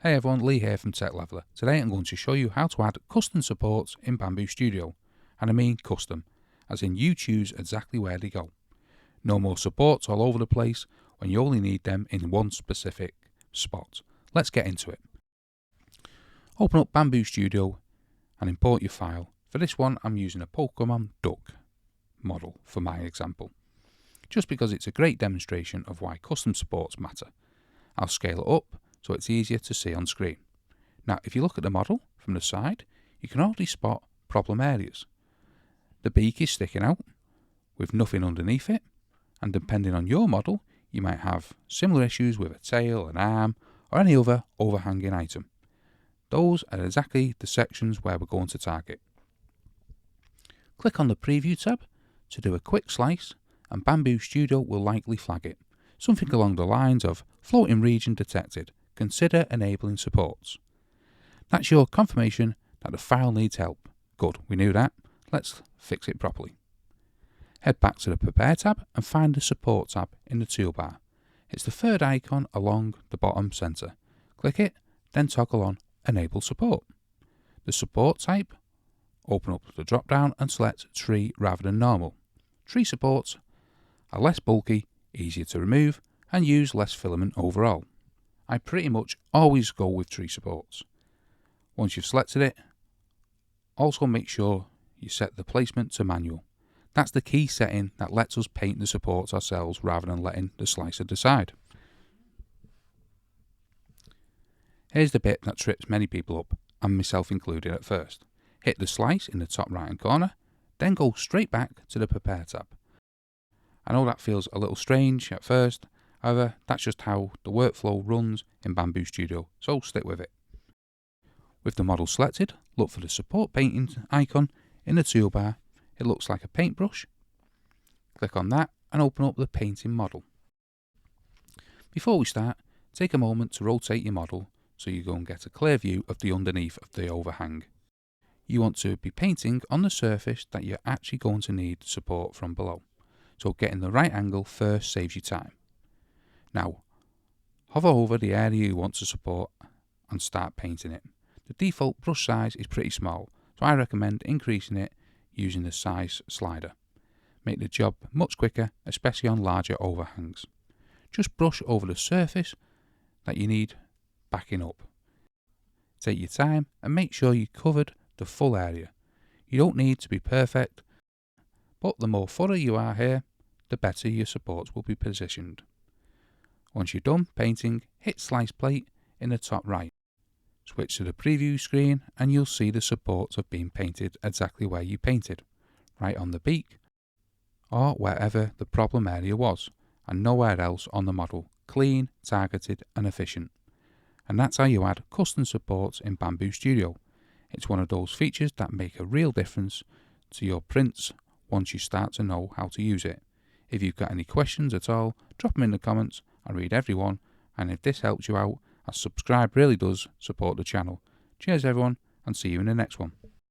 Hey everyone, Lee here from Tech Leveler. Today I'm going to show you how to add custom supports in Bambu Studio. And I mean custom, as in you choose exactly where they go. No more supports all over the place when you only need them in one specific spot. Let's get into it. Open up Bambu Studio and import your file. For this one I'm using a Pokemon duck model for my example, just because it's a great demonstration of why custom supports matter. I'll scale it up so it's easier to see on screen. Now if you look at the model from the side, you can already spot problem areas. The beak is sticking out with nothing underneath it, and depending on your model you might have similar issues with a tail, an arm or any other overhanging item. Those are exactly the sections where we're going to target. Click on the preview tab to do a quick slice and Bambu Studio will likely flag it. Something along the lines of floating region detected. Consider enabling supports. That's your confirmation that the file needs help. Good, we knew that. Let's fix it properly. Head back to the Prepare tab and find the Support tab in the toolbar. It's the third icon along the bottom centre. Click it, then toggle on Enable Support. The support type, open up the drop down and select Tree rather than Normal. Tree supports are less bulky, easier to remove and use less filament overall. I pretty much always go with tree supports. Once you've selected it, also make sure you set the placement to manual. That's the key setting that lets us paint the supports ourselves rather than letting the slicer decide. Here's the bit that trips many people up, and myself included at first. Hit the slice in the top right hand corner, then go straight back to the Prepare tab. I know that feels a little strange at first, however that's just how the workflow runs in Bambu Studio, so stick with it. With the model selected, look for the support painting icon in the toolbar. It looks like a paintbrush. Click on that and open up the painting model. Before we start, take a moment to rotate your model so you go and get a clear view of the underneath of the overhang. You want to be painting on the surface that you're actually going to need support from below, so getting the right angle first saves you time. Now, hover over the area you want to support and start painting it. The default brush size is pretty small, so I recommend increasing it using the size slider. Make the job much quicker, especially on larger overhangs. Just brush over the surface that you need backing up. Take your time and make sure you covered the full area. You don't need to be perfect, but the more thorough you are here, the better your supports will be positioned. Once you're done painting, hit Slice Plate in the top right. Switch to the preview screen and you'll see the supports have been painted exactly where you painted, right on the beak or wherever the problem area was, and nowhere else on the model. Clean, targeted and efficient. And that's how you add custom supports in Bambu Studio. It's one of those features that make a real difference to your prints once you start to know how to use it. If you've got any questions at all, drop them in the comments. I read every one, and if this helps you out, a subscribe really does support the channel. Cheers everyone, and see you in the next one.